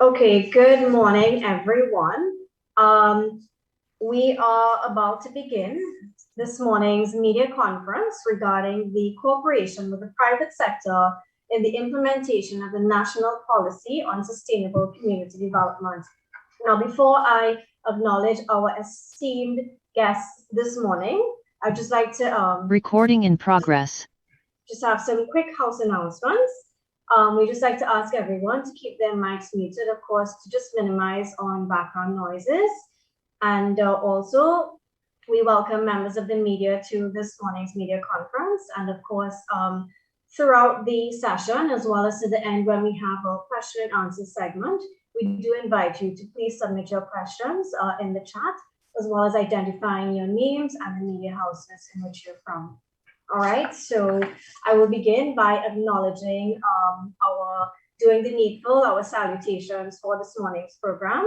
Okay, good morning, everyone. We are about to begin this morning's media conference regarding the cooperation with the private sector in the implementation of the National Policy on Sustainable Community Development. Now, before I acknowledge our esteemed guests this morning, I'd just like to Recording in progress. just have some quick house announcements. We just like to ask everyone to keep their mics muted, of course, to just minimize on background noises. And also, we welcome members of the media to this morning's media conference. And of course, throughout the session, as well as to the end when we have our question and answer segment, we do invite you to please submit your questions in the chat, as well as identifying your names and the media houses in which you're from. All right, so I will begin by acknowledging doing the needful, our salutations for this morning's program.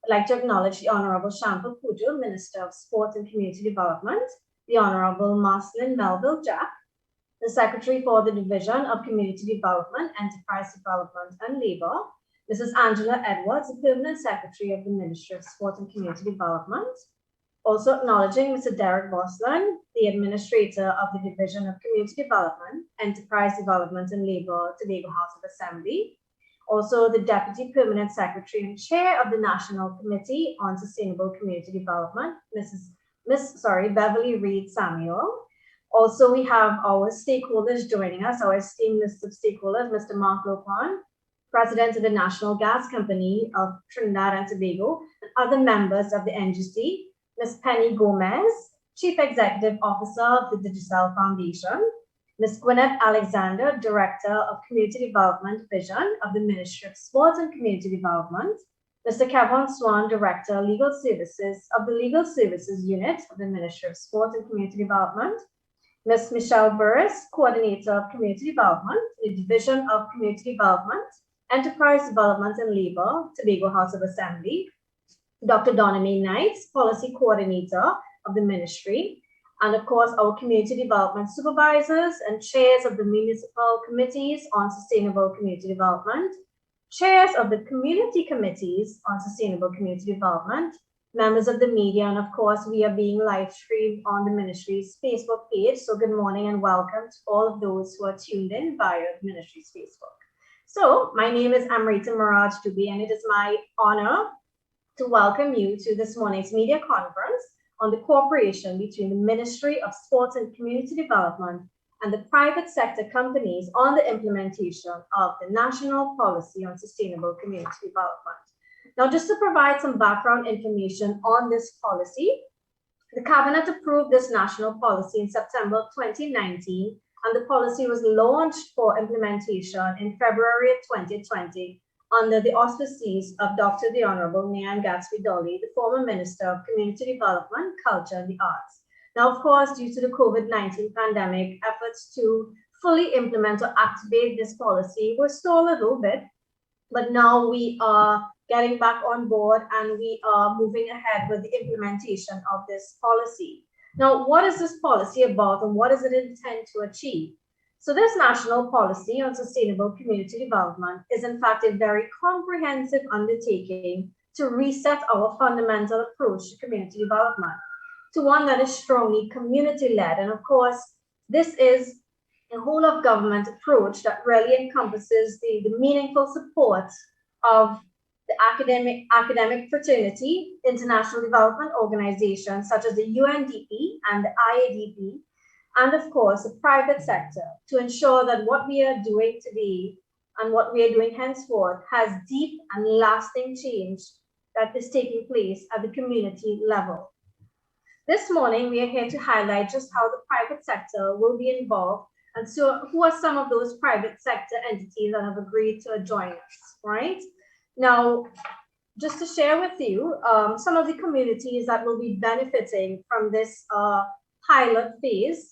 I'd like to acknowledge the Honorable Shampoo Pujo, Minister of Sport and Community Development, the Honorable Marcelin Melville Jack, the Secretary for the Division of Community Development, Enterprise Development and Labor, Mrs. Angela Edwards, the Permanent Secretary of the Ministry of Sport and Community Development. Also acknowledging Mr. Derek Bosland, the Administrator of the Division of Community Development, Enterprise Development and Labor, Tobago House of Assembly. Also the Deputy Permanent Secretary and Chair of the National Committee on Sustainable Community Development, Miss Beverly Reed Samuel. Also, we have our stakeholders joining us, our esteemed list of stakeholders, Mr. Mark Lopon, President of the National Gas Company of Trinidad and Tobago, and other members of the NGC, Ms. Penny Gomez, Chief Executive Officer of the Digicel Foundation, Ms. Gwyneth Alexander, Director of Community Development Division of the Ministry of Sport and Community Development, Mr. Kevin Swan, Director, Legal Services of the Legal Services Unit of the Ministry of Sport and Community Development, Ms. Michelle Burris, Coordinator of Community Development, the Division of Community Development, Enterprise Development and Labor, Tobago House of Assembly, Dr. Donamy Knights, Policy Coordinator of the Ministry, and of course, our Community Development Supervisors and Chairs of the Municipal Committees on Sustainable Community Development, Chairs of the Community Committees on Sustainable Community Development, members of the media, and of course, we are being live streamed on the Ministry's Facebook page. So good morning and welcome to all of those who are tuned in via the Ministry's Facebook. So my name is Amrita Miraj Dubey, and it is my honor to welcome you to this morning's media conference on the cooperation between the Ministry of Sports and Community Development and the private sector companies on the implementation of the National Policy on Sustainable Community Development. Now, just to provide some background information on this policy, the Cabinet approved this national policy in September of 2019, and the policy was launched for implementation in February of 2020 under the auspices of Dr. the Honorable Nyan Gatsby-Dolly, the former Minister of Community Development, Culture and the Arts. Now, of course, due to the COVID-19 pandemic, efforts to fully implement or activate this policy were stalled a little bit, but now we are getting back on board and we are moving ahead with the implementation of this policy. Now, what is this policy about and what does it intend to achieve? So this National Policy on Sustainable Community Development is in fact a very comprehensive undertaking to reset our fundamental approach to community development, to one that is strongly community-led. And of course, this is a whole of government approach that really encompasses the meaningful support of the academic fraternity, international development organizations such as the UNDP and the IADP, and of course, the private sector, to ensure that what we are doing today and what we are doing henceforth has deep and lasting change that is taking place at the community level. This morning, we are here to highlight just how the private sector will be involved, and so who are some of those private sector entities that have agreed to join us, right? Now, just to share with you some of the communities that will be benefiting from this pilot phase.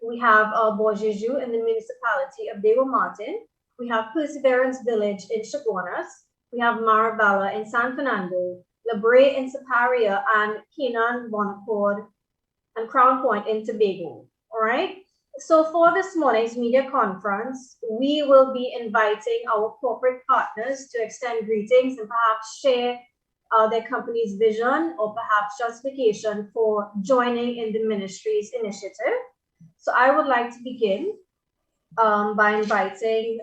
We have Bojeju in the municipality of Diego Martin. We have Perseverance Village in Chaguanas. We have Marabella in San Fernando, La Brea in Siparia, and Kenan, Bonaccord, and Crown Point in Tobago. All right. So for this morning's media conference, we will be inviting our corporate partners to extend greetings and perhaps share their company's vision or perhaps justification for joining in the ministry's initiative. So I would like to begin by inviting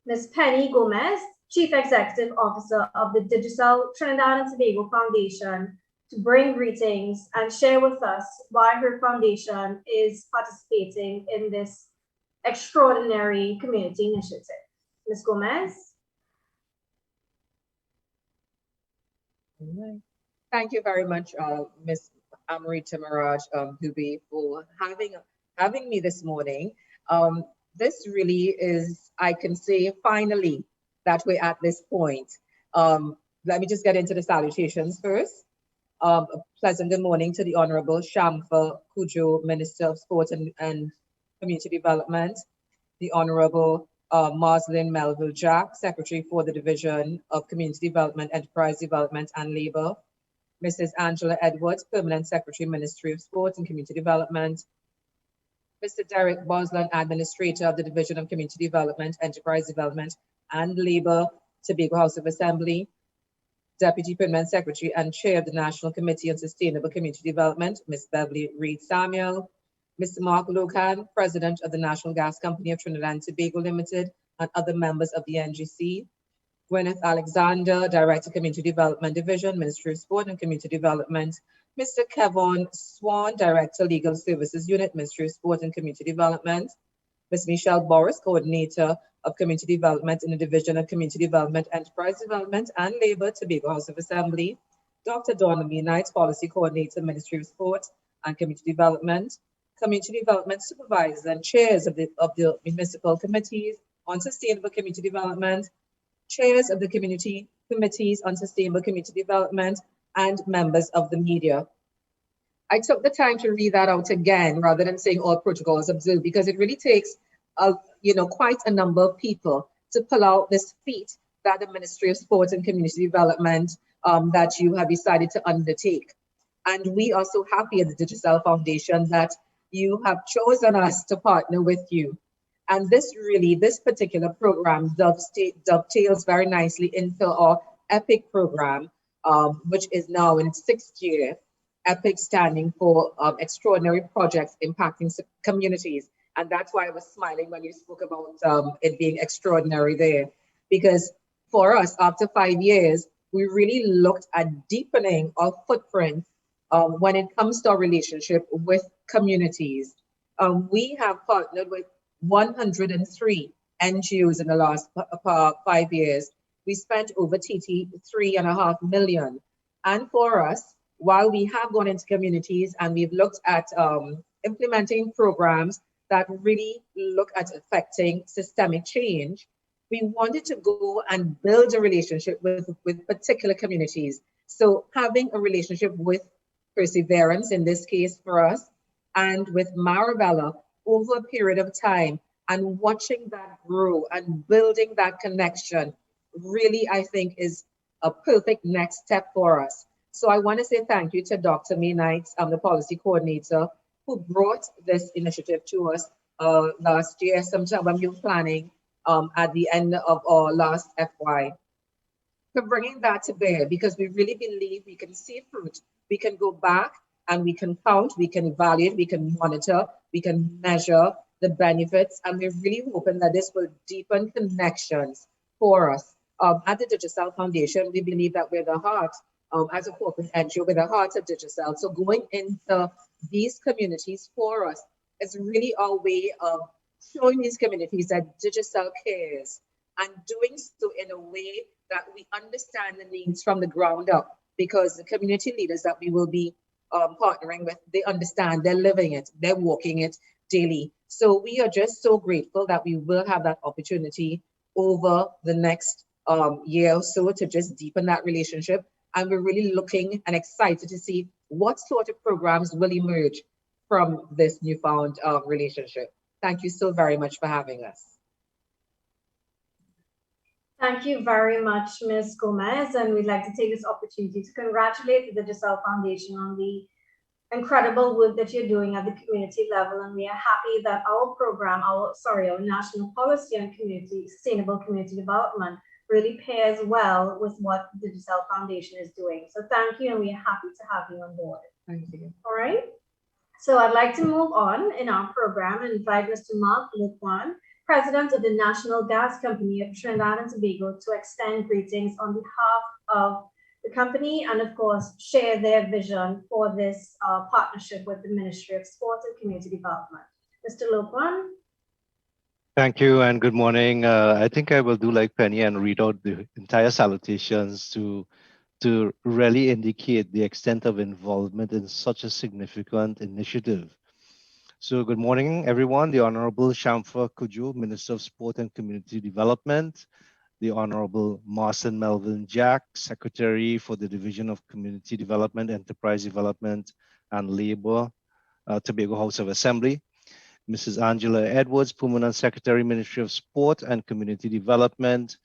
Ms. Penny Gomez, Chief Executive Officer of the Digicel Trinidad and Tobago Foundation, to bring greetings and share with us why her foundation is participating in this extraordinary community initiative. Ms. Gomez. Thank you very much, Ms. Amrita Maraj Dubey, for having me this morning. This really is, I can say, finally, that we're at this point. Let me just get into the salutations first. A pleasant good morning to the Honorable Shamfa Cudjoe, Minister of Sport and Community Development, the Honorable Marslin Melville Jack, Secretary for the Division of Community Development, Enterprise Development and Labor, Mrs. Angela Edwards, Permanent Secretary, Ministry of Sport and Community Development, Mr. Derek Boslan, Administrator of the Division of Community Development, Enterprise Development and Labor, Tobago House of Assembly, Deputy Permanent Secretary and Chair of the National Committee on Sustainable Community Development, Ms. Beverly Reid Samuel, Mr. Mark Locan, President of the National Gas Company of Trinidad and Tobago Limited, and other members of the NGC, Gwyneth Alexander, Director, Community Development Division, Ministry of Sport and Community Development, Mr. Kevon Swan, Director, Legal Services Unit, Ministry of Sport and Community Development, Ms. Michelle Boris, Coordinator of Community Development in the Division of Community Development, Enterprise Development and Labor, Tobago House of Assembly, Dr. Donna Meenites, Policy Coordinator, Ministry of Sport and Community Development, Community Development Supervisors and Chairs of the Municipal Committees on Sustainable Community Development, Chairs of the Community Committees on Sustainable Community Development, and members of the media. I took the time to read that out again rather than saying all protocols observed, because it really takes quite a number of people to pull out this feat that the Ministry of Sport and Community Development that you have decided to undertake. And we are so happy at the Digicel Foundation that you have chosen us to partner with you. And this particular program dovetails very nicely into our EPIC program, which is now in its 6th year. EPIC standing for Extraordinary Projects Impacting Communities. And that's why I was smiling when you spoke about it being extraordinary there. Because for us, after 5 years, we really looked at deepening our footprint when it comes to our relationship with communities. We have partnered with 103 NGOs in the last 5 years. We spent over $3.5 million. And for us, while we have gone into communities and we've looked at implementing programs that really look at affecting systemic change, we wanted to go and build a relationship with particular communities. So having a relationship with Perseverance, in this case for us, and with Marabella over a period of time, and watching that grow and building that connection really, I think, is a perfect next step for us. So I want to say thank you to Dr. Meenites, the policy coordinator, who brought this initiative to us last year, sometime when we were planning at the end of our last FY. For bringing that to bear, because we really believe we can see fruit. We can go back and we can count, we can evaluate, we can monitor, we can measure the benefits, and we're really hoping that this will deepen connections for us. At the Digicel Foundation, we believe that we're the heart, as a corporate NGO, we're the heart of Digicel. So going into these communities for us is really our way of showing these communities that Digicel cares, and doing so in a way that we understand the needs from the ground up, because the community leaders that we will be partnering with, they understand, they're living it, they're walking it daily. So we are just so grateful that we will have that opportunity over the next year or so to just deepen that relationship. And we're really looking and excited to see what sort of programs will emerge from this newfound relationship. Thank you so very much for having us. Thank you very much, Ms. Gomez, and we'd like to take this opportunity to congratulate the Digicel Foundation on the incredible work that you're doing at the community level, and we are happy that our program, our national policy on sustainable community development really pairs well with what the Digicel Foundation is doing. So thank you, and we are happy to have you on board. Thank you. All right. So I'd like to move on in our program and invite Mr. Mark Luqman, President of the National Gas Company of Trinidad and Tobago, to extend greetings on behalf of the company and, of course, share their vision for this partnership with the Ministry of Sport and Community Development. Mr. Luqman. Thank you and good morning. I think I will do like Penny and read out the entire salutations to really indicate the extent of involvement in such a significant initiative. So good morning, everyone. The Honorable Shamfa Cudjoe, Minister of Sport and Community Development, the Honorable Marcin Melvin Jack, Secretary for the Division of Community Development, Enterprise Development and Labor, Tobago House of Assembly, Mrs. Angela Edwards, Permanent Secretary, Ministry of Sport and Community Development,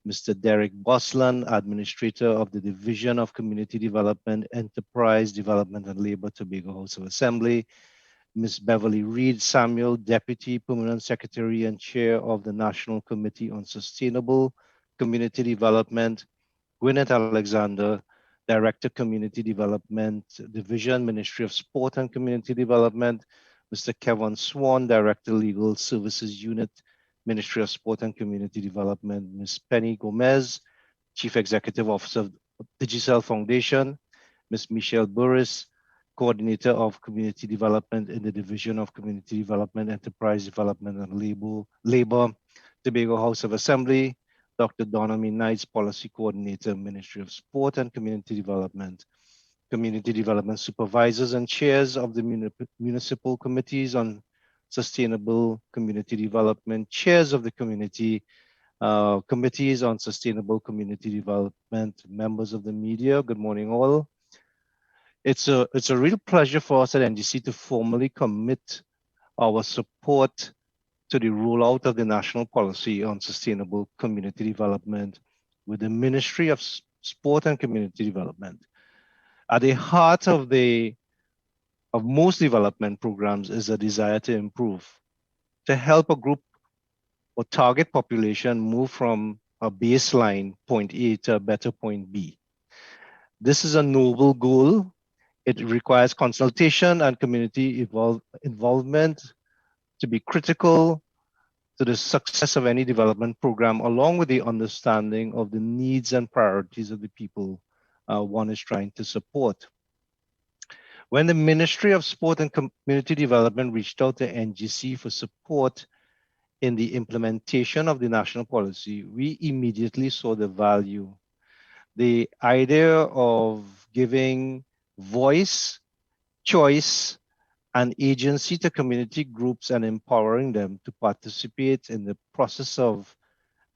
Mr. Derek Boslan, Administrator of the Division of Community Development, Enterprise Development and Labor, Tobago House of Assembly, Ms. Beverly Reed Samuel, Deputy Permanent Secretary and Chair of the National Committee on Sustainable Community Development, Gwyneth Alexander, Director Community Development Division, Ministry of Sport and Community Development, Mr. Kevin Swan, Director Legal Services Unit, Ministry of Sport and Community Development, Ms. Penny Gomez, Chief Executive Officer of Digicel Foundation, Ms. Michelle Burris, Coordinator of Community Development in the Division of Community Development, Enterprise Development and Labor, Tobago House of Assembly, Dr. Donami Knights, Policy Coordinator, Ministry of Sport and Community Development, Community Development Supervisors and Chairs of the Municipal Committees on Sustainable Community Development, Chairs of the Community Committees on Sustainable Community Development, members of the media, good morning all. It's a real pleasure for us at NGC to formally commit our support to the rollout of the National Policy on Sustainable Community Development with the Ministry of Sport and Community Development. At the heart of most development programs is a desire to improve, to help a group or target population move from a baseline point A to a better point B. This is a noble goal. It requires consultation and community involvement to be critical to the success of any development program, along with the understanding of the needs and priorities of the people one is trying to support. When the Ministry of Sport and Community Development reached out to NGC for support in the implementation of the national policy, we immediately saw the value. The idea of giving voice, choice, and agency to community groups and empowering them to participate in the process of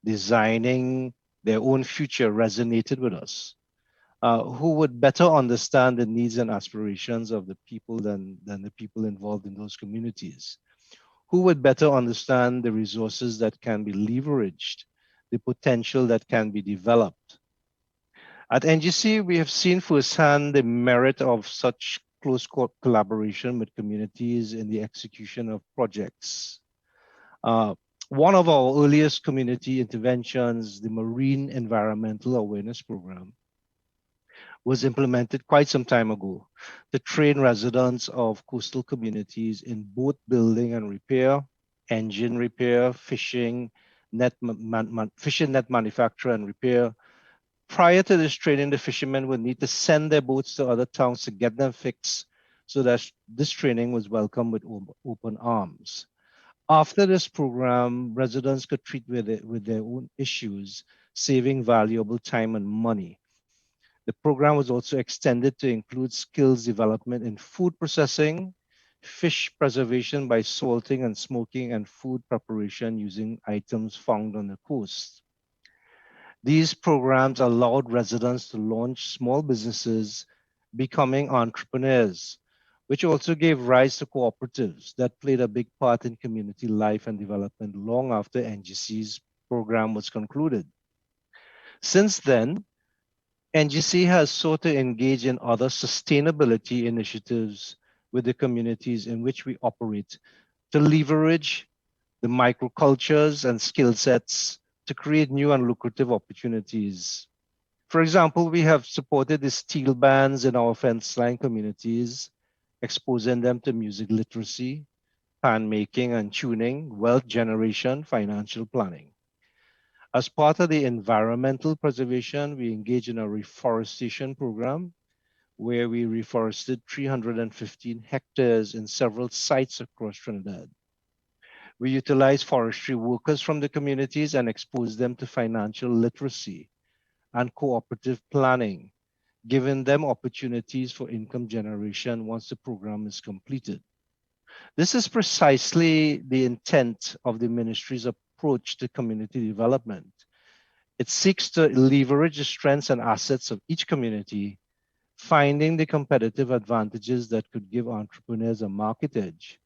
designing their own future resonated with us. Who would better understand the needs and aspirations of the people than the people involved in those communities? Who would better understand the resources that can be leveraged, the potential that can be developed? At NGC, we have seen firsthand the merit of such close collaboration with communities in the execution of projects. One of our earliest community interventions, the Marine Environmental Awareness Program, was implemented quite some time ago to train residents of coastal communities in boat building and repair, engine repair, fishing net manufacture and repair. Prior to this training, the fishermen would need to send their boats to other towns to get them fixed, so that this training was welcomed with open arms. After this program, residents could treat with their own issues, saving valuable time and money. The program was also extended to include skills development in food processing, fish preservation by salting and smoking, and food preparation using items found on the coast. These programs allowed residents to launch small businesses, becoming entrepreneurs, which also gave rise to cooperatives that played a big part in community life and development long after NGC's program was concluded. Since then, NGC has sought to engage in other sustainability initiatives with the communities in which we operate to leverage the microcultures and skill sets to create new and lucrative opportunities. For example, we have supported the steel bands in our fence line communities, exposing them to music literacy, pan making and tuning, wealth generation, financial planning. As part of the environmental preservation, we engage in a reforestation program where we reforested 315 hectares in several sites across Trinidad. We utilize forestry workers from the communities and expose them to financial literacy and cooperative planning, giving them opportunities for income generation once the program is completed. This is precisely the intent of the ministry's approach to community development. It seeks to leverage the strengths and assets of each community, finding the competitive advantages that could give entrepreneurs a market edge,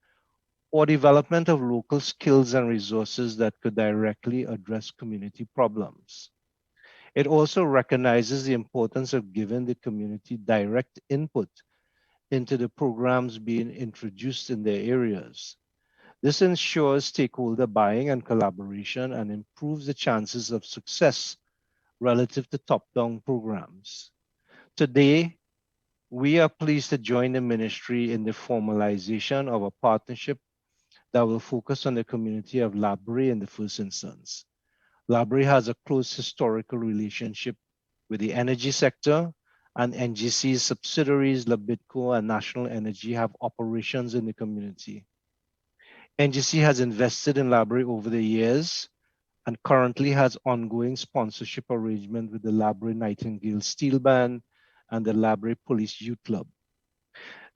or development of local skills and resources that could directly address community problems. It also recognizes the importance of giving the community direct input into the programs being introduced in their areas. This ensures stakeholder buying and collaboration and improves the chances of success relative to top-down programs. Today, we are pleased to join the ministry in the formalization of a partnership that will focus on the community of Labrie in the first instance. Labrie has a close historical relationship with the energy sector, and NGC's subsidiaries, Labitco and National Energy, have operations in the community. NGC has invested in Labrie over the years and currently has ongoing sponsorship arrangement with the Labrie Nightingale Steel Band and the Labrie Police Youth Club.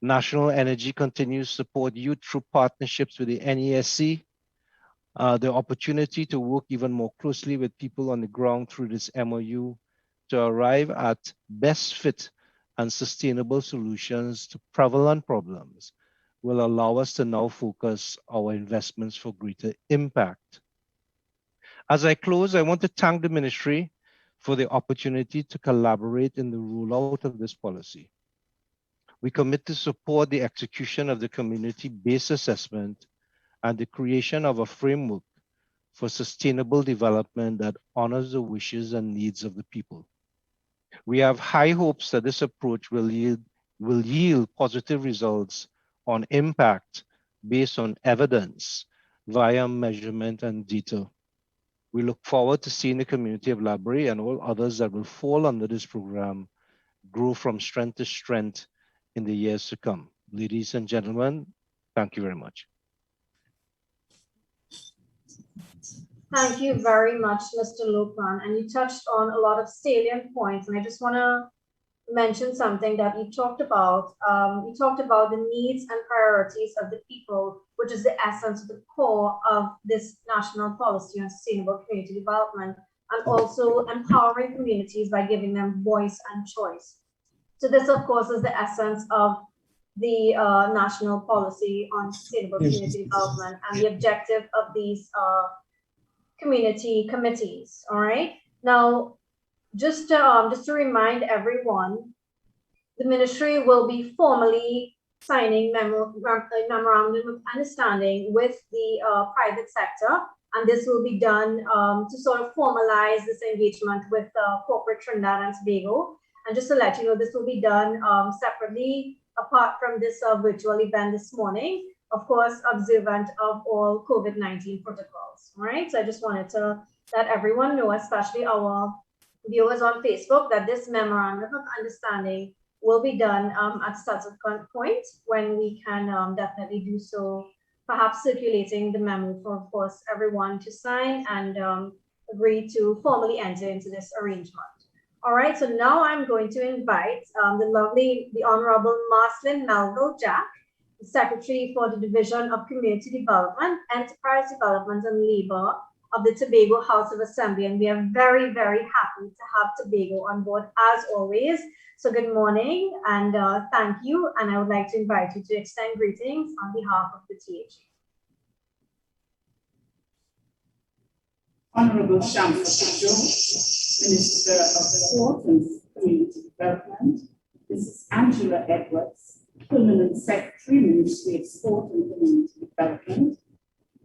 National Energy continues to support youth through partnerships with the NESC. The opportunity to work even more closely with people on the ground through this MOU to arrive at best fit and sustainable solutions to prevalent problems will allow us to now focus our investments for greater impact. As I close, I want to thank the ministry for the opportunity to collaborate in the rollout of this policy. We commit to support the execution of the community-based assessment and the creation of a framework for sustainable development that honors the wishes and needs of the people. We have high hopes that this approach will yield positive results on impact based on evidence via measurement and data. We look forward to seeing the community of Labrie and all others that will fall under this program grow from strength to strength in the years to come. Ladies and gentlemen, thank you very much. Thank you very much, Mr. Lukman. And you touched on a lot of salient points. And I just want to mention something that you talked about. You talked about the needs and priorities of the people, which is the essence, the core of this national policy on sustainable community development, and also empowering communities by giving them voice and choice. So this, of course, is the essence of the national policy on sustainable community development and the objective of these community committees. All right. Now, just to remind everyone, the ministry will be formally signing memorandum of understanding with the private sector, and this will be done to sort of formalize this engagement with corporate Trinidad and Tobago. And just to let you know, this will be done separately, apart from this virtual event this morning, of course, observant of all COVID-19 protocols. All right. So I just wanted to let everyone know, especially our viewers on Facebook, that this memorandum of understanding will be done at a subsequent point when we can definitely do so, perhaps circulating the memo for, of course, everyone to sign and agree to formally enter into this arrangement. All right, so now I'm going to invite the Honorable Marcelin Melville Jack, the Secretary for the Division of Community Development, Enterprise Development and Labor of the Tobago House of Assembly. And we are very, very happy to have Tobago on board as always. So good morning and thank you. And I would like to invite you to extend greetings on behalf of the THA. Honorable Shamsa Kujo, Minister of Sport and Community Development, Mrs. Angela Edwards, Permanent Secretary, Ministry of Sport and Community Development,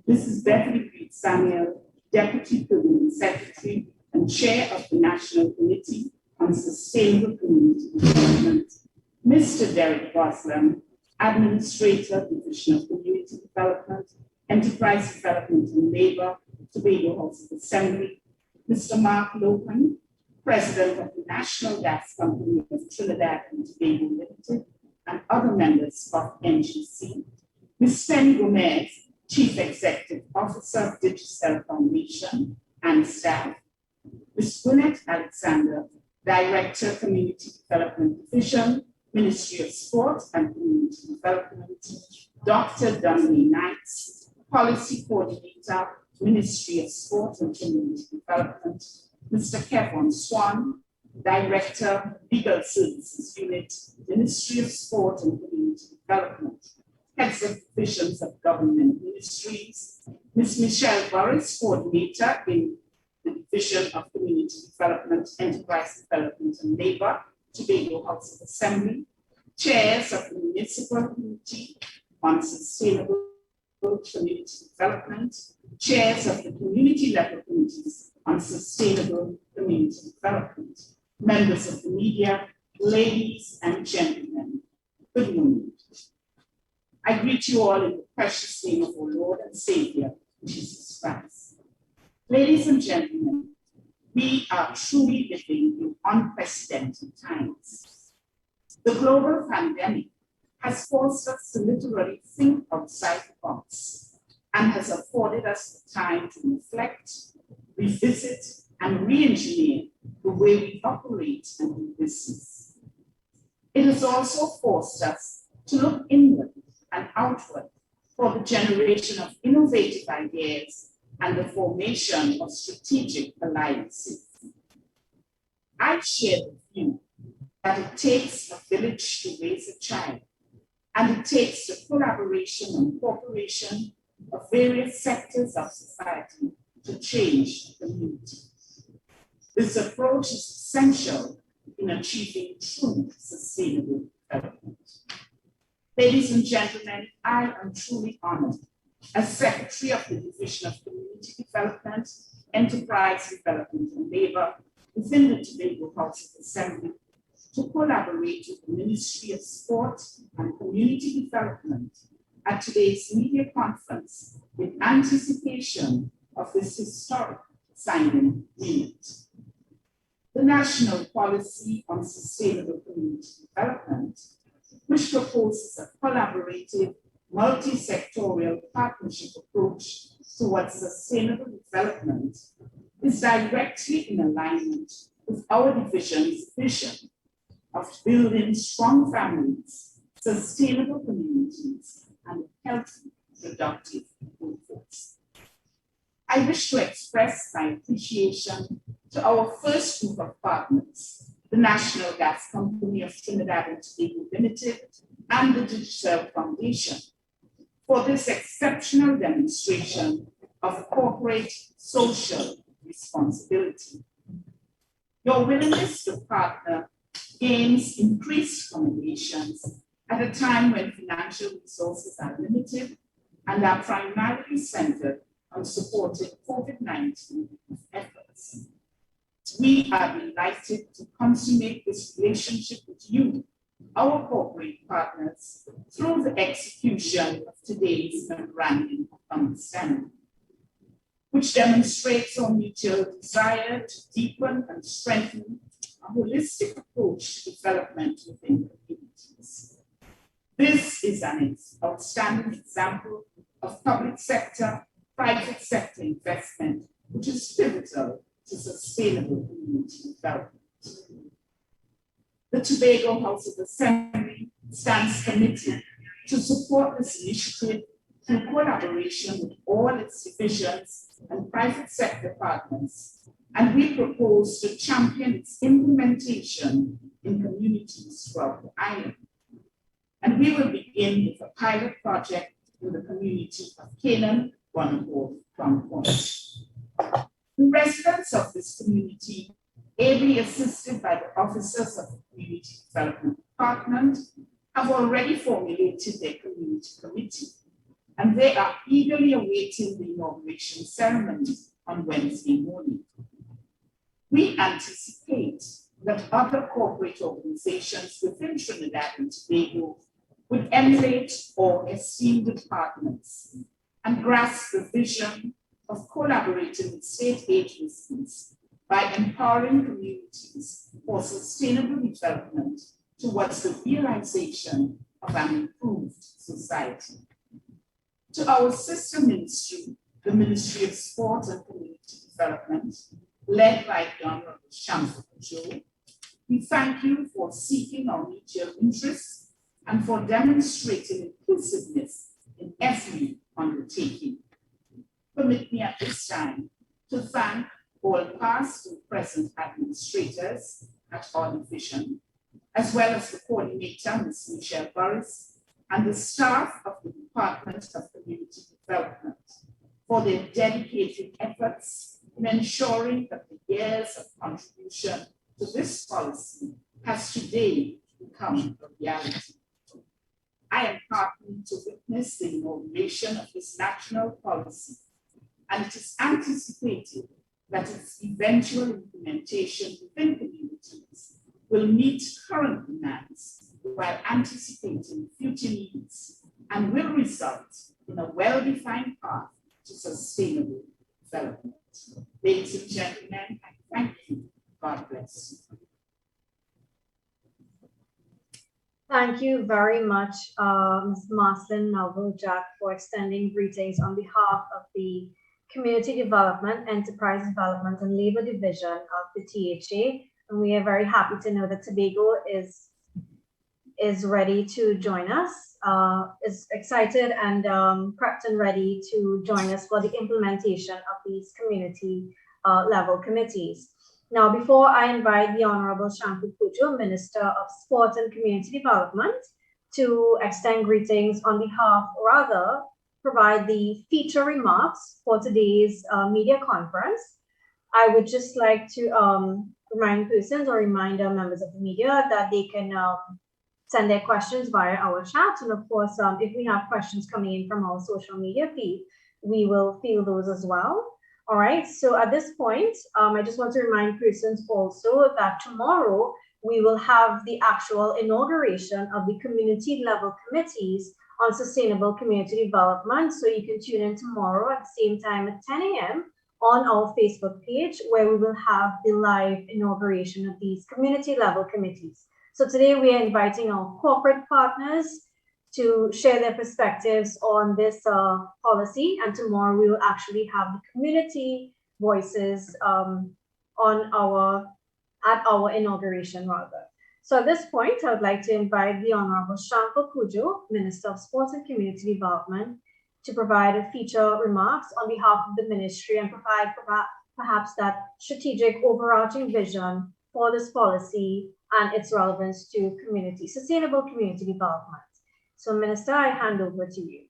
Mrs. Beverly Reed Samuel, Deputy Permanent Secretary and Chair of the National Committee on Sustainable Community Development, Mr. Derek Boslam, Administrator, Division of Community Development, Enterprise Development and Labour, Tobago House of Assembly, Mr. Mark Lopan, President of the National Gas Company of Trinidad and Tobago Limited, and other members of NGC, Ms. Penny Gomez, Chief Executive Officer of Digicel Foundation and staff, Ms. Gwyneth Alexander, Director, Community Development Division, Ministry of Sport and Community Development, Dr. Dominique Knights, Policy Coordinator, Ministry of Sport and Community Development, Mr. Kevin Swan, Director, Legal Services Unit, Ministry of Sport and Community Development, Heads of Divisions of Government Ministries, Ms. Michelle Burris, Coordinator in the Division of Community Development, Enterprise Development and Labour, Tobago House of Assembly, Chairs of the Municipal Committee on Sustainable Community Development, Chairs of the Community Level Committees on Sustainable Community Development, members of the media, ladies and gentlemen, good morning. I greet you all in the precious name of our Lord and Savior, Jesus Christ. Ladies and gentlemen, we are truly living in unprecedented times. The global pandemic has forced us to literally think outside the box and has afforded us the time to reflect, revisit, and re-engineer the way we operate and do business. It has also forced us to look inward and outward for the generation of innovative ideas and the formation of strategic alliances. I share the view that it takes a village to raise a child, and it takes the collaboration and cooperation of various sectors of society to change the community. This approach is essential in achieving true sustainable development. Ladies and gentlemen, I am truly honored as Secretary of the Division of Community Development, Enterprise Development and Labour within the Tobago House of Assembly to collaborate with the Ministry of Sport and Community Development at today's media conference in anticipation of this historic signing minute. The National Policy on Sustainable Community Development, which proposes a collaborative, multi-sectorial partnership approach towards sustainable development, is directly in alignment with our division's vision of building strong families, sustainable communities, and a healthy, productive workforce. I wish to express my appreciation to our first group of partners, the National Gas Company of Trinidad and Tobago Limited and the Digicel Foundation, for this exceptional demonstration of corporate social responsibility. Your willingness to partner gains increased commendations at a time when financial resources are limited and are primarily centered on supporting COVID-19 efforts. We are delighted to consummate this relationship with you, our corporate partners, through the execution of today's memorandum of understanding, which demonstrates our mutual desire to deepen and strengthen a holistic approach to development within communities. This is an outstanding example of public sector, private sector investment, which is pivotal to sustainable community development. The Tobago House of Assembly stands committed to support this initiative through collaboration with all its divisions and private sector partners, and we propose to champion its implementation in communities throughout the island. And we will begin with a pilot project in the community of Canaan, One Point. The residents of this community ably assisted by the officers of the Community Development Department, have already formulated their community committee, and they are eagerly awaiting the inauguration ceremony on Wednesday morning. We anticipate that other corporate organizations within Trinidad and Tobago would emulate our esteemed partners and grasp the vision of collaborating with state agencies by empowering communities for sustainable development towards the realization of an improved society. To our sister ministry, the Ministry of Sport and Community Development, led by the Honorable Shamfu Cudjoe, we thank you for seeking our mutual interests and for demonstrating inclusiveness in every undertaking. Permit me at this time to thank all past and present administrators at our division, as well as the coordinator, Ms. Michelle Burris, and the staff of the Department of Community Development for their dedicated efforts in ensuring that the years of contribution to this policy has today become a reality. I am heartened to witness the inauguration of this national policy, and it is anticipated that its eventual implementation within communities will meet current demands while anticipating future needs and will result in a well-defined path to sustainable development. Ladies and gentlemen, I thank you. God bless you. Thank you very much, Ms. Marcelin Melville Jack, for extending greetings on behalf of the Community Development, Enterprise Development and Labor Division of the THA. And we are very happy to know that Tobago is ready to join us, is excited and prepped and ready to join us for the implementation of these community level committees. Now, before I invite the Honorable Shamfu Cudjoe, Minister of Sport and Community Development, to extend greetings on behalf, or rather, provide the feature remarks for today's media conference, I would just like to remind persons or remind members of the media that they can send their questions via our chat. And of course, if we have questions coming in from our social media feed, we will field those as well. All right, so at this point, I just want to remind persons also that tomorrow we will have the actual inauguration of the community level committees on sustainable community development. So you can tune in tomorrow at the same time at 10 a.m. on our Facebook page, where we will have the live inauguration of these community level committees. So today we are inviting our corporate partners to share their perspectives on this policy, and tomorrow we will actually have the community voices at our inauguration rather. So at this point, I would like to invite the Honorable Shamfu Cudjoe, Minister of Sports and Community Development, to provide a feature remarks on behalf of the ministry and provide perhaps that strategic overarching vision for this policy and its relevance to sustainable community development. So Minister, I hand over to you.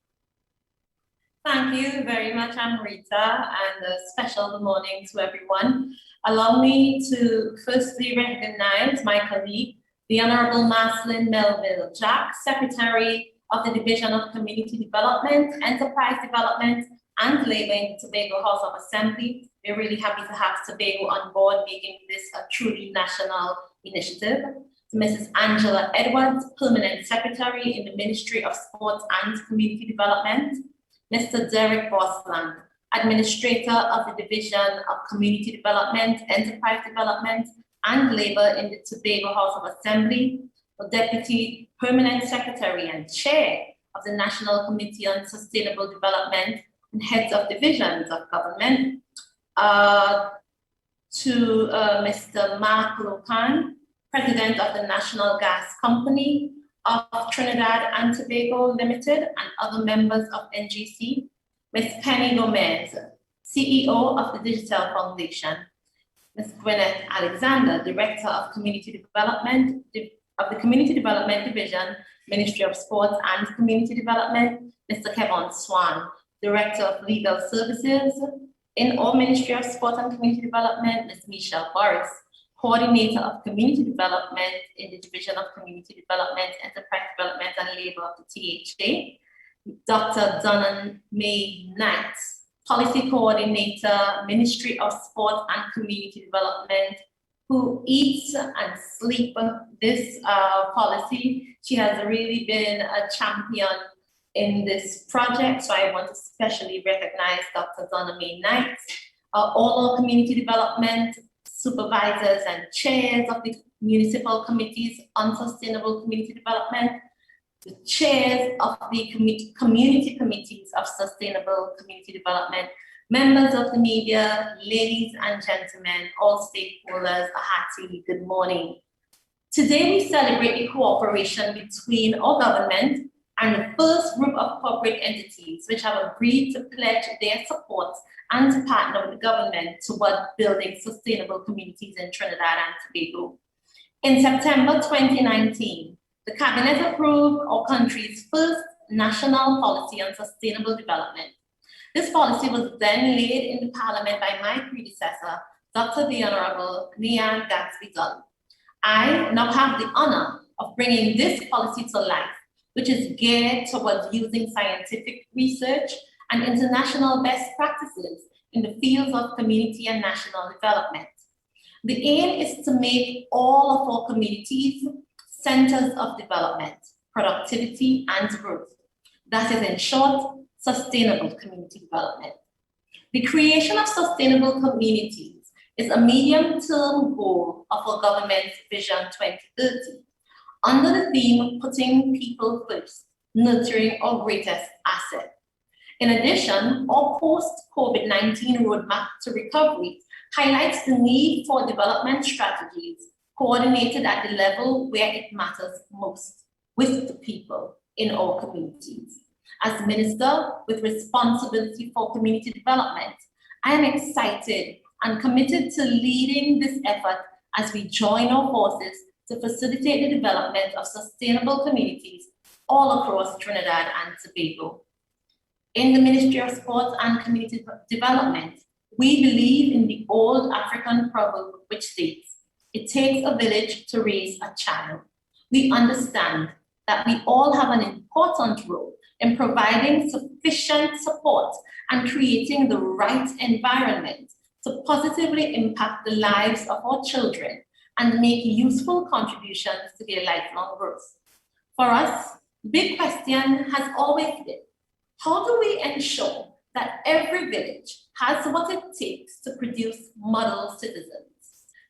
Thank you very much, Amrita, and a special good morning to everyone. Allow me to firstly recognize my colleague, the Honorable Marcelin Melville Jack, Secretary of the Division of Community Development, Enterprise Development and Labor in the Tobago House of Assembly. We're really happy to have Tobago on board, making this a truly national initiative. To Mrs. Angela Edwards, Permanent Secretary in the Ministry of Sports and Community Development. Mr. Derek Bosland, Administrator of the Division of Community Development, Enterprise Development and Labor in the Tobago House of Assembly. The Deputy Permanent Secretary and Chair of the National Committee on Sustainable Development and Heads of Divisions of Government. To Mr. Mark Lopan, President of the National Gas Company of Trinidad and Tobago Limited and other members of NGC. Ms. Penny Gomez, CEO of the Digital Foundation. Ms. Gwyneth Alexander, Director of Community Development of the Community Development Division, Ministry of Sports and Community Development. Mr. Kevin Swan, Director of Legal Services in our Ministry of Sport and Community Development. Ms. Michelle Burris, Coordinator of Community Development in the Division of Community Development, Enterprise Development and Labor of the THA. Dr. Donna May Knight, Policy Coordinator, Ministry of Sport and Community Development, who eats and sleeps this policy. She has really been a champion in this project, so I want to especially recognize Dr. Donna May Knight, all our community development supervisors and chairs of the municipal committees on sustainable community development, the chairs of the community committees of sustainable community development, members of the media, ladies and gentlemen, all stakeholders, a hearty good morning. Today we celebrate the cooperation between our government and the first group of corporate entities which have agreed to pledge their support and to partner with the government toward building sustainable communities in Trinidad and Tobago. In September 2019, the Cabinet approved our country's first national policy on sustainable development. This policy was then laid in the Parliament by my predecessor, Dr. the Honorable Nian Gatsby-Gull. I now have the honor of bringing this policy to life, which is geared towards using scientific research and international best practices in the fields of community and national development. The aim is to make all of our communities centers of development, productivity, and growth. That is, in short, sustainable community development. The creation of sustainable communities is a medium-term goal of our government's Vision 2030, under the theme, putting people first, nurturing our greatest asset. In addition, our post-COVID-19 roadmap to recovery highlights the need for development strategies coordinated at the level where it matters most, with the people in our communities. As Minister with responsibility for community development, I am excited and committed to leading this effort as we join our forces to facilitate the development of sustainable communities all across Trinidad and Tobago. In the Ministry of Sport and Community Development, we believe in the old African proverb which states, "It takes a village to raise a child." We understand that we all have an important role in providing sufficient support and creating the right environment to positively impact the lives of our children and make useful contributions to their lifelong growth. For us, the big question has always been, how do we ensure that every village has what it takes to produce model citizens?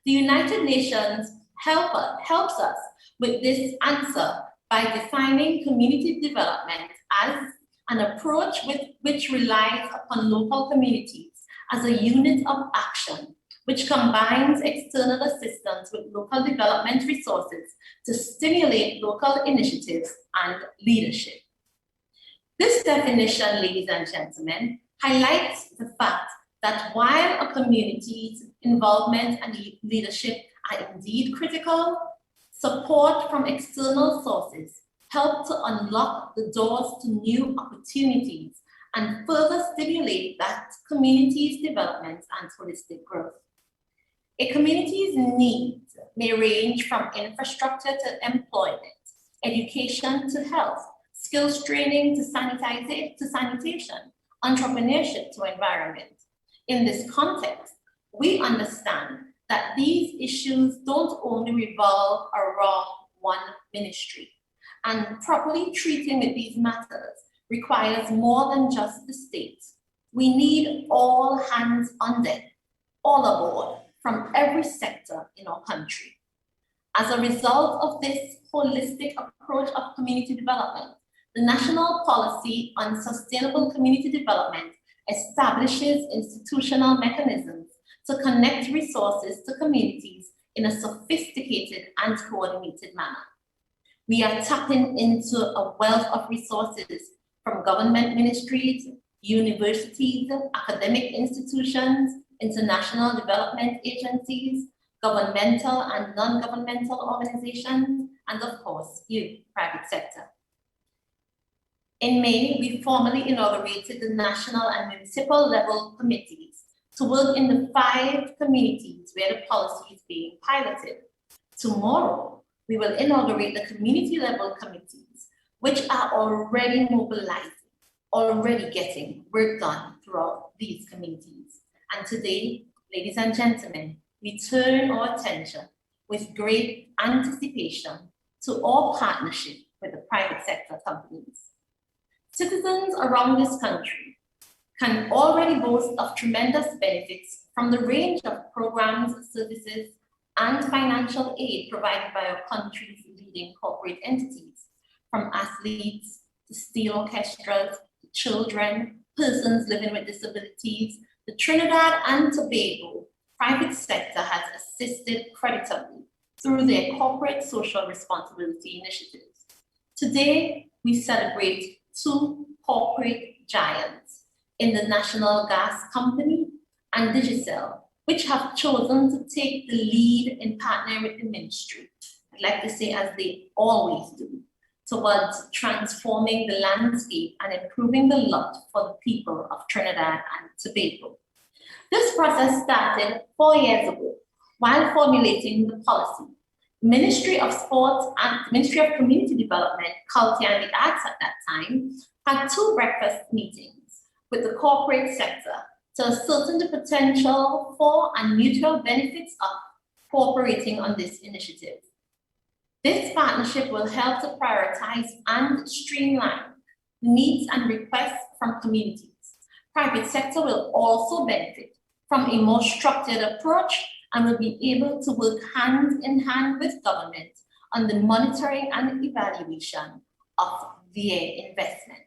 The United Nations helps us with this answer by defining community development as an approach which relies upon local communities as a unit of action, which combines external assistance with local development resources to stimulate local initiatives and leadership. This definition, ladies and gentlemen, highlights the fact that while a community's involvement and leadership are indeed critical, support from external sources help to unlock the doors to new opportunities and further stimulate that community's development and holistic growth. A community's needs may range from infrastructure to employment, education to health, skills training to sanitation, entrepreneurship to environment. In this context, we understand that these issues don't only revolve around one ministry, and properly treating with these matters requires more than just the state. We need all hands on deck, all aboard, from every sector in our country. As a result of this holistic approach of community development, the National Policy on Sustainable Community Development establishes institutional mechanisms to connect resources to communities in a sophisticated and coordinated manner. We are tapping into a wealth of resources from government ministries, universities, academic institutions, international development agencies, governmental and non-governmental organizations, and of course, you, private sector. In May, we formally inaugurated the national and municipal level committees to work in the 5 communities where the policy is being piloted. Tomorrow, we will inaugurate the community level committees, which are already mobilizing, already getting work done throughout these communities. And today, ladies and gentlemen, we turn our attention with great anticipation to our partnership with the private sector companies. Citizens around this country can already boast of tremendous benefits from the range of programs, services, and financial aid provided by our country's leading corporate entities, from athletes to steel orchestras, to children, persons living with disabilities. The Trinidad and Tobago private sector has assisted creditably through their corporate social responsibility initiatives. Today, we celebrate 2 corporate giants in the National Gas Company and Digicel, which have chosen to take the lead in partnering with the ministry, I'd like to say as they always do, towards transforming the landscape and improving the lot for the people of Trinidad and Tobago. This process started 4 years ago while formulating the policy. Ministry of Sports and Ministry of Community Development, Culture and the Arts at that time, had 2 breakfast meetings with the corporate sector to ascertain the potential for and mutual benefits of cooperating on this initiative. This partnership will help to prioritize and streamline needs and requests from communities. Private sector will also benefit from a more structured approach and will be able to work hand in hand with government on the monitoring and evaluation of their investment.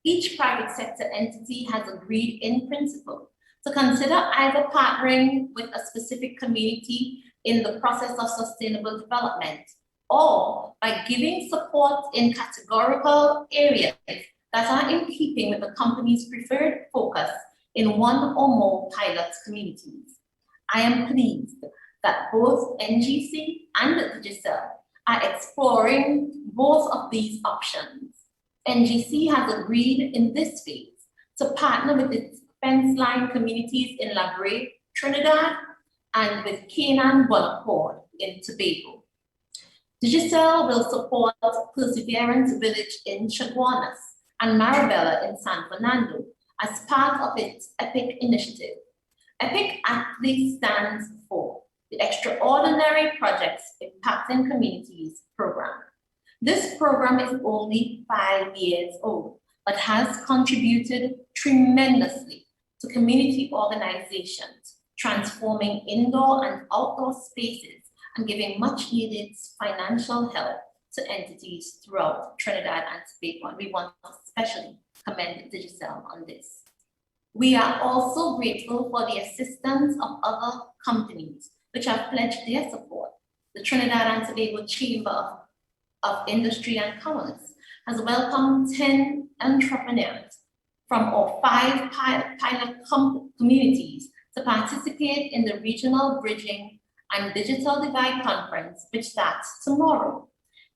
Each private sector entity has agreed in principle to consider either partnering with a specific community in the process of sustainable development, or by giving support in categorical areas that are in keeping with the company's preferred focus in 1 or more pilot communities. I am pleased that both NGC and Digicel are exploring both of these options. NGC has agreed in this phase to partner with its fence line communities in La Brea, Trinidad, and with Canaan One Accord in Tobago. Digicel will support Perseverance Village in Chaguanas and Marabella in San Fernando as part of its EPIC initiative. EPIC aptly stands for the Extraordinary Projects Impacting Communities program. This program is only 5 years old, but has contributed tremendously to community organizations, transforming indoor and outdoor spaces and giving much needed financial help to entities throughout Trinidad and Tobago. And we want to especially commend Digicel on this. We are also grateful for the assistance of other companies which have pledged their support. The Trinidad and Tobago Chamber of Industry and Commerce has welcomed 10 entrepreneurs from our 5 pilot communities to participate in the Regional Bridging and Digital Divide Conference, which starts tomorrow.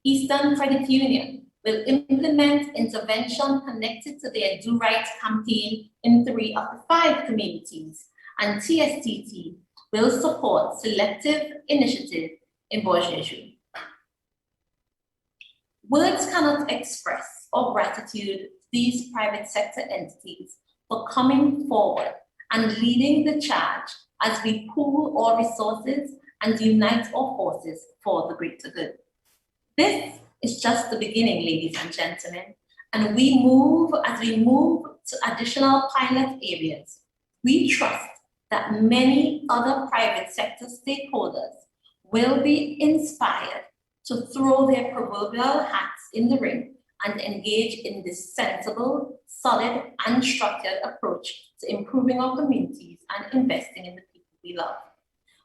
Eastern Credit Union will implement intervention connected to their Do Right campaign in 3 of the 5 communities, and TSTT will support selective initiative in Bourgeois. Words cannot express our gratitude to these private sector entities for coming forward and leading the charge as we pool our resources and unite our forces for the greater good. This is just the beginning, ladies and gentlemen, and as we move to additional pilot areas, we trust that many other private sector stakeholders will be inspired to throw their proverbial hats in the ring and engage in this sensible, solid, and structured approach to improving our communities and investing in the people we love.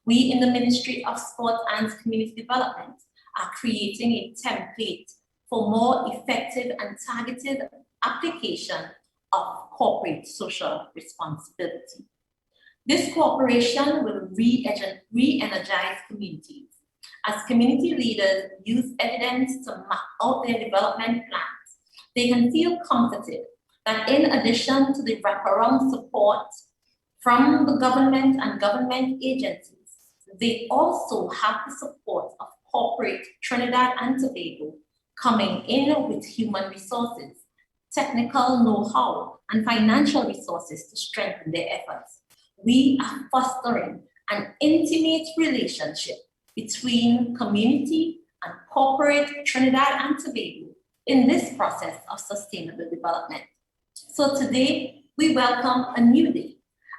We in the Ministry of Sport and Community Development are creating a template for more effective and targeted application of corporate social responsibility. This cooperation will re-energize communities as community leaders use evidence to map out their development plans. They can feel comforted that in addition to the wraparound support from the government and government agencies. They also have the support of corporate Trinidad and Tobago coming in with human resources, technical know-how, and financial resources to strengthen their efforts. We are fostering an intimate relationship between community and corporate Trinidad and Tobago in this process of sustainable development. So today, we welcome a new day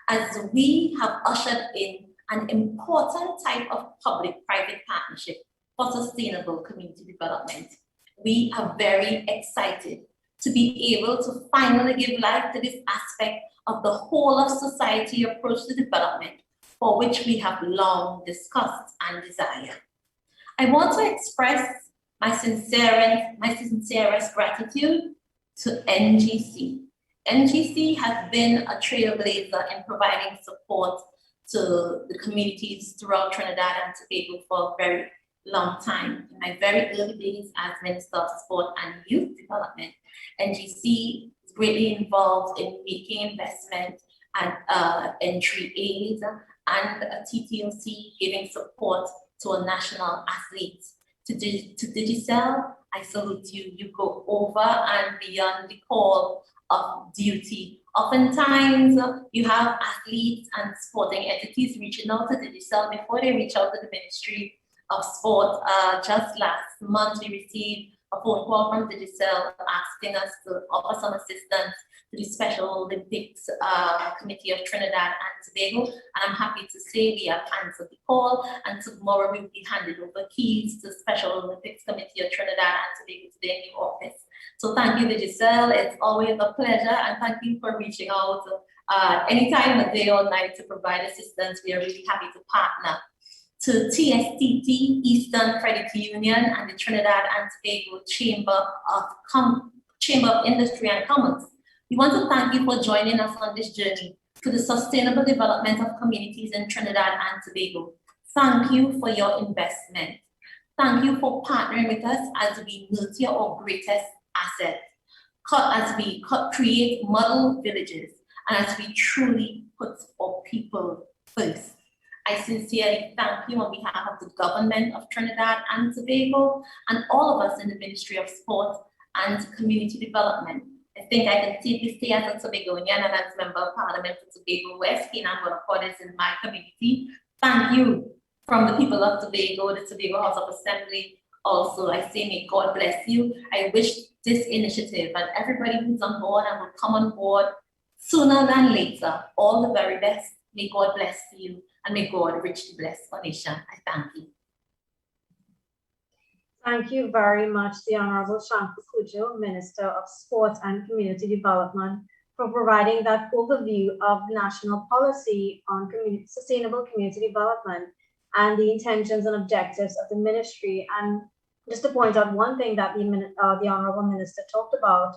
as we have ushered in an important type of public-private partnership for sustainable community development. We are very excited to be able to finally give life to this aspect of the whole of society approach to development, for which we have long discussed and desired. I want to express my sincerest gratitude to NGC. NGC has been a trailblazer in providing support to the communities throughout Trinidad and Tobago for a very long time. In my very early days as Minister of Sport and Youth Development, NGC is greatly involved in making investment and entry aid and a TTOC giving support to a national athlete. To Digicel, I salute you. You go over and beyond the call of duty. Oftentimes, you have athletes and sporting entities reaching out to Digicel before they reach out to the Ministry of Sport. Just last month, we received a phone call from Digicel asking us to offer some assistance to the Special Olympics Committee of Trinidad and Tobago. And I'm happy to say we have answered the call, and tomorrow we will be handed over keys to the Special Olympics Committee of Trinidad and Tobago to their new office. So thank you, Digicel. It's always a pleasure, and thank you for reaching out any time of day or night to provide assistance. We are really happy to partner. To TSTT, Eastern Credit Union, and the Trinidad and Tobago Chamber of Industry and Commerce, we want to thank you for joining us on this journey to the sustainable development of communities in Trinidad and Tobago. Thank you for your investment. Thank you for partnering with us as we nurture our greatest asset, as we create model villages, and as we truly put our people first. I sincerely thank you on behalf of the government of Trinidad and Tobago and all of us in the Ministry of Sport and Community Development. I think I can safely say as a Tobagonian and as Member of Parliament for Tobago West, and I'm going to call this in my community. Thank you from the people of Tobago, the Tobago House of Assembly. Also, I say may God bless you. I wish this initiative and everybody who's on board and will come on board sooner than later, all the very best. May God bless you. And may God richly bless our nation. I thank you. Thank you very much, the Honorable Shanku Cudjoe, Minister of Sport and Community Development, for providing that overview of national policy on sustainable community development and the intentions and objectives of the ministry. And just to point out one thing that the Honorable Minister talked about,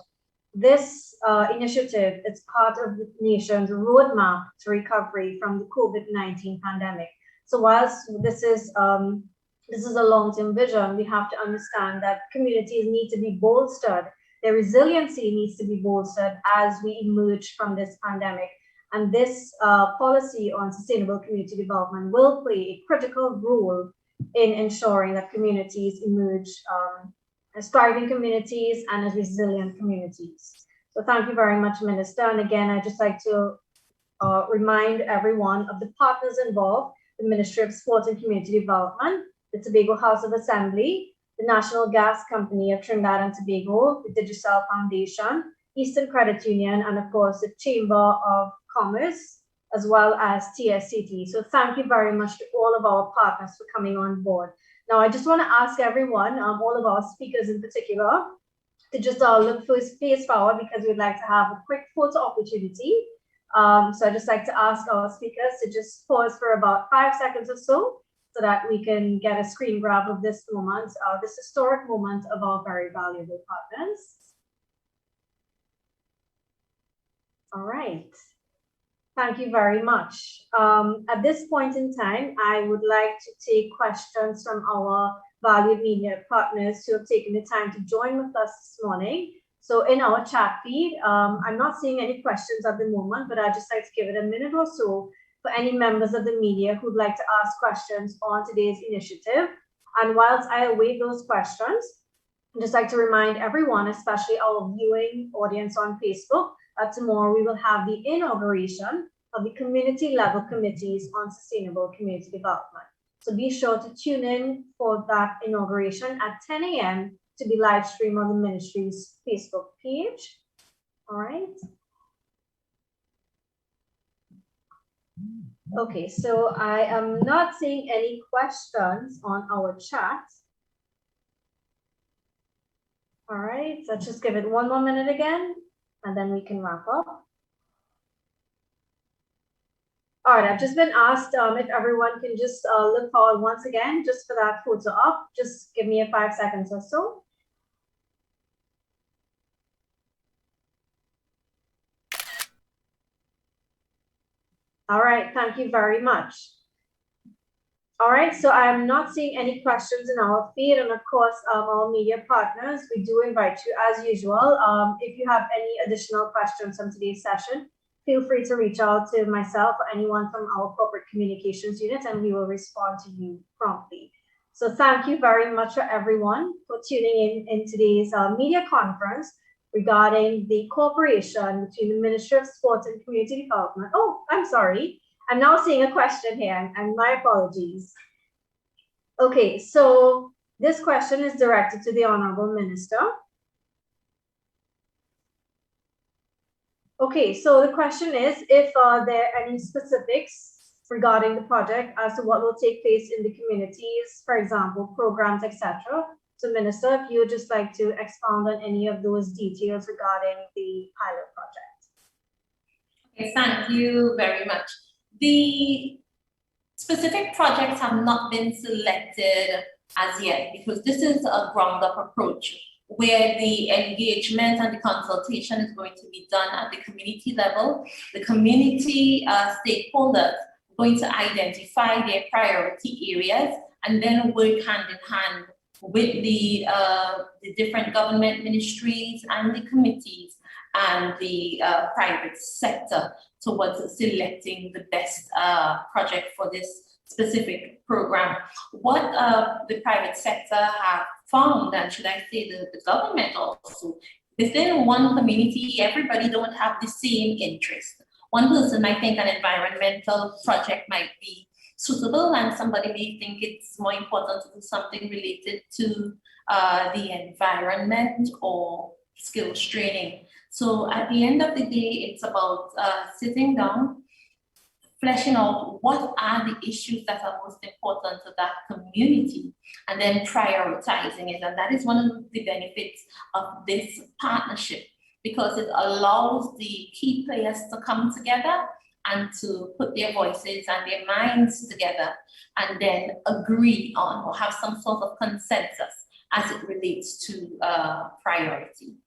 this initiative is part of the nation's roadmap to recovery from the COVID-19 pandemic. So whilst this is a long-term vision, we have to understand that communities need to be bolstered. Their resiliency needs to be bolstered as we emerge from this pandemic. And this policy on sustainable community development will play a critical role in ensuring that communities emerge as thriving communities and as resilient communities. So thank you very much, Minister. And again, I'd just like to remind everyone of the partners involved: the Ministry of Sport and Community Development, the Tobago House of Assembly, the National Gas Company of Trinidad and Tobago, the Digicel Foundation, Eastern Credit Union, and of course the Chamber of Commerce, as well as TSCT. So thank you very much to all of our partners for coming on board. Now, I just want to ask everyone, all of our speakers in particular, to just look face forward because we'd like to have a quick photo opportunity. So I'd just like to ask our speakers to just pause for about 5 seconds or so that we can get a screen grab of this moment, this historic moment of our very valuable partners. All right. Thank you very much. At this point in time, I would like to take questions from our valued media partners who have taken the time to join with us this morning. So in our chat feed, I'm not seeing any questions at the moment, but I'd just like to give it a minute or so for any members of the media who'd like to ask questions on today's initiative. And whilst I await those questions, I'd just like to remind everyone, especially our viewing audience on Facebook, that tomorrow we will have the inauguration of the community level committees on sustainable community development. So be sure to tune in for that inauguration at 10 a.m. to be live streamed on the ministry's Facebook page. All right. Okay, so I am not seeing any questions on our chat. All right, let's just give it one more minute again, and then we can wrap up. All right, I've just been asked if everyone can just look forward once again, just for that photo up. Just give me a 5 seconds or so. All right, thank you very much. All right, so I'm not seeing any questions in our feed, and of course, our media partners, we do invite you as usual. If you have any additional questions from today's session, feel free to reach out to myself or anyone from our corporate communications unit, and we will respond to you promptly. So thank you very much for everyone for tuning in today's media conference regarding the cooperation between the Ministry of Sport and Community Development. Oh, I'm sorry. I'm now seeing a question here, and my apologies. Okay, so this question is directed to the Honorable Minister. Okay, so the question is if there are any specifics regarding the project as to what will take place in the communities, for example, programs, etc. So Minister, if you would just like to expound on any of those details regarding the pilot project. Okay, thank you very much. The specific projects have not been selected as yet because this is a ground-up approach where the engagement and the consultation is going to be done at the community level. The community stakeholders are going to identify their priority areas and then work hand in hand with the different government ministries and the committees and the private sector towards selecting the best project for this specific program. What the private sector have found, and should I say the government also, within one community, everybody don't have the same interest. One person might think an environmental project might be suitable, and somebody may think it's more important to do something related to the environment or skills training. So at the end of the day, it's about sitting down, fleshing out what are the issues that are most important to that community, and then prioritizing it. And that is one of the benefits of this partnership, because it allows the key players to come together and to put their voices and their minds together and then agree on or have some sort of consensus as it relates to priority.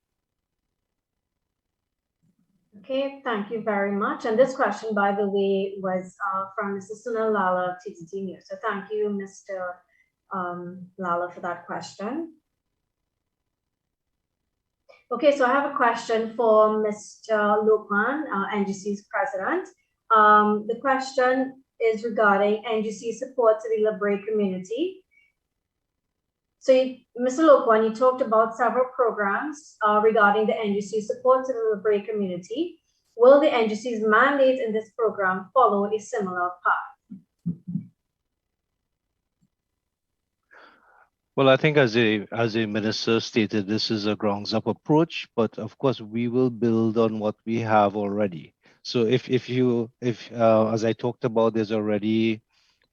Okay, thank you very much. And this question, by the way, was from Mr. Sunil Lala of TTT News. So thank you, Mr. Lala, for that question. Okay, so I have a question for Mr. Lokman, NGC's president. The question is regarding NGC support to the Labre community. So, Mr. Lokman, you talked about several programs regarding the NGC support to the Labre community. Will the NGC's mandate in this program follow a similar path? Well, I think as a minister stated, this is a grounds-up approach, but of course we will build on what we have already. So if as I talked about, there's already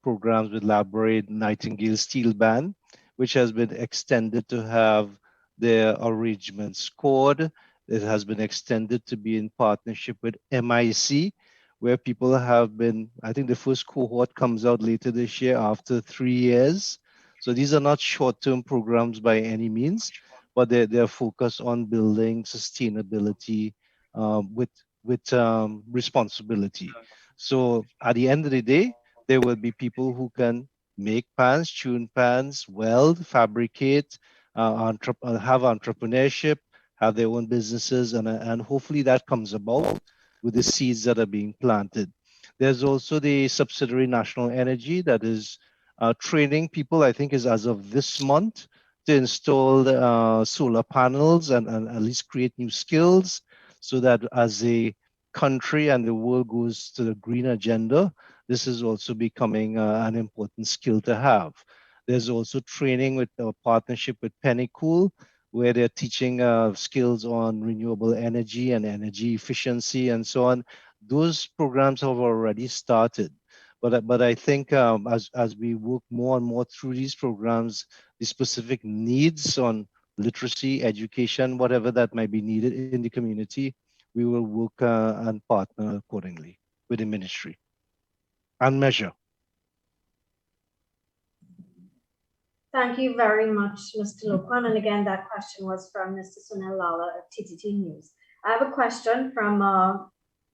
programs with Labre Nightingale Steel Band, which has been extended to have their arrangements scored. It has been extended to be in partnership with MIC, where people have been, I think the first cohort comes out later this year after 3 years. So these are not short-term programs by any means, but they're focused on building sustainability with responsibility. So at the end of the day, there will be people who can make pans, tune pans, weld, fabricate, have entrepreneurship, have their own businesses, and hopefully that comes about with the seeds that are being planted. There's also the subsidiary National Energy that is training people, I think is as of this month, to install solar panels and at least create new skills so that as a country and the world goes to the green agenda, this is also becoming an important skill to have. There's also training with a partnership with Pennycool, where they're teaching skills on renewable energy and energy efficiency and so on. Those programs have already started. But I think as we work more and more through these programs, the specific needs on literacy, education, whatever that might be needed in the community, we will work and partner accordingly with the ministry and measure. Thank you very much, Mr. Lokwan. And again, that question was from Mr. Sunil Lala of TTT News. I have a question from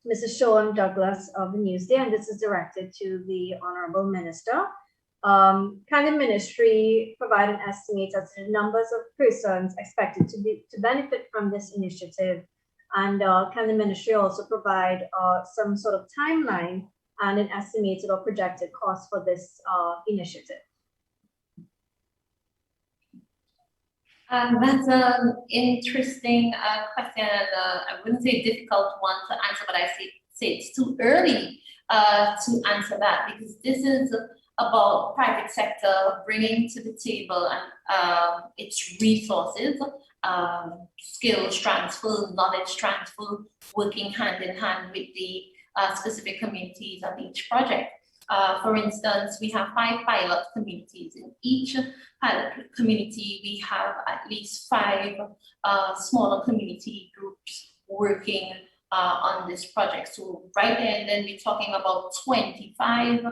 Mrs. Sean Douglas of the Newsday, and this is directed to the Honorable Minister. Can the ministry provide an estimate as to the numbers of persons expected to benefit from this initiative? And can the ministry also provide some sort of timeline and an estimated or projected cost for this initiative? That's an interesting question, and I wouldn't say a difficult one to answer, but I say it's too early to answer that, because this is about private sector bringing to the table and its resources, skills transfer, knowledge transfer, working hand in hand with the specific communities of each project. For instance, we have 5 pilot communities. In each pilot community, we have at least 5 smaller community groups working on this project. So right there, and then we're talking about 25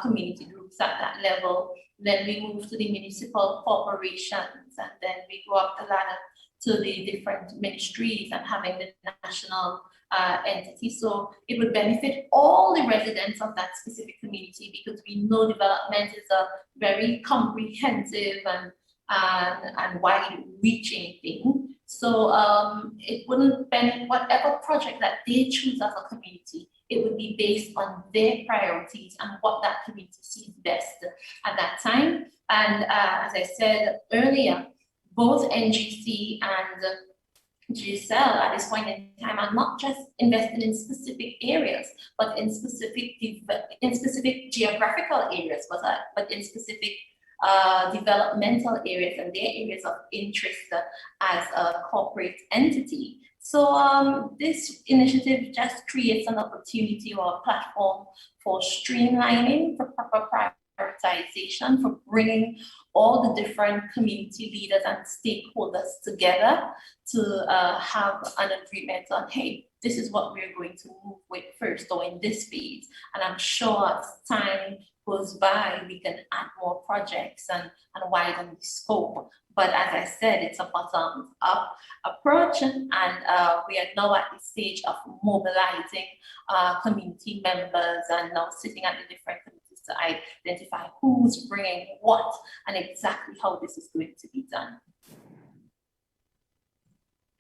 community groups at that level. Then we move to the municipal corporations, and then we go up the ladder to the different ministries and having the national entity. So it would benefit all the residents of that specific community, because we know development is a very comprehensive and wide-reaching thing. So it wouldn't benefit whatever project that they choose as a community. It would be based on their priorities and what that community sees best at that time. And as I said earlier, both NGC and GSL at this point in time are not just investing in specific areas, but in specific geographical areas, but in specific developmental areas and their areas of interest as a corporate entity. So this initiative just creates an opportunity or a platform for streamlining, for proper prioritization, for bringing all the different community leaders and stakeholders together to have an agreement on, hey, this is what we're going to move with first or in this phase. And I'm sure as time goes by, we can add more projects and widen the scope. But as I said, it's a bottom-up approach, and we are now at the stage of mobilizing community members and now sitting at the different committees to identify who's bringing what and exactly how this is going to be done.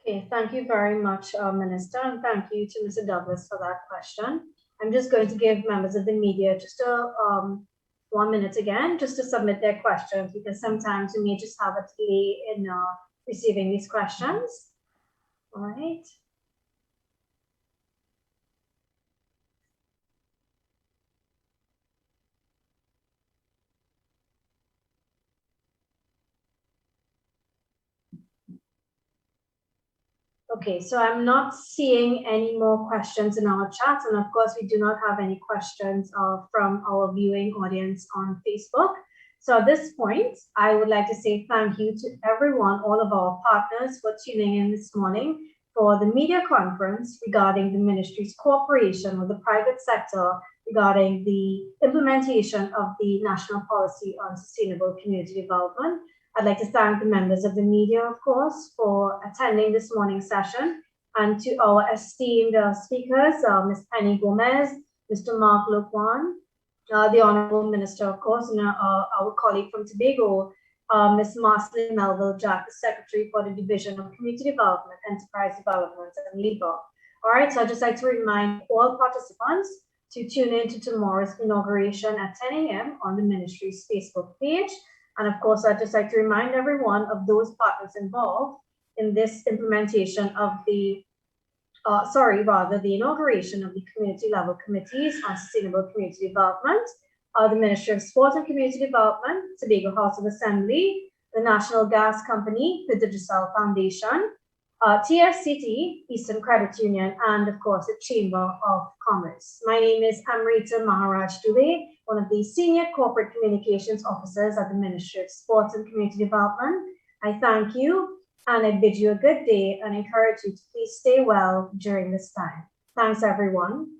Okay, thank you very much, Minister, and thank you to Mr. Douglas for that question. I'm just going to give members of the media just a 1 minute again, just to submit their questions, because sometimes we may just have a delay in receiving these questions. All right. Okay, so I'm not seeing any more questions in our chat, and of course we do not have any questions from our viewing audience on Facebook. So at this point, I would like to say thank you to everyone, all of our partners, for tuning in this morning for the media conference regarding the ministry's cooperation with the private sector regarding the implementation of the National Policy on Sustainable Community Development. I'd like to thank the members of the media, of course, for attending this morning's session, and to our esteemed speakers, Ms. Penny Gomez, Mr. Mark Lokwan, the Honorable Minister, of course, and our colleague from Tobago, Ms. Marceline Melville Jack, the Secretary for the Division of Community Development, Enterprise Development, and Legal. All right, so I'd just like to remind all participants to tune in to tomorrow's inauguration at 10 a.m. on the ministry's Facebook page. And of course, I'd just like to remind everyone of those partners involved in this implementation of the, the inauguration of the community level committees on sustainable community development, the Ministry of Sport and Community Development, Tobago House of Assembly, the National Gas Company, the Digicel Foundation, TFCT, Eastern Credit Union, and of course, the Chamber of Commerce. My name is Amrita Maharaj Dubey, one of the Senior Corporate Communications Officers at the Ministry of Sport and Community Development. I thank you and I bid you a good day and encourage you to please stay well during this time. Thanks, everyone.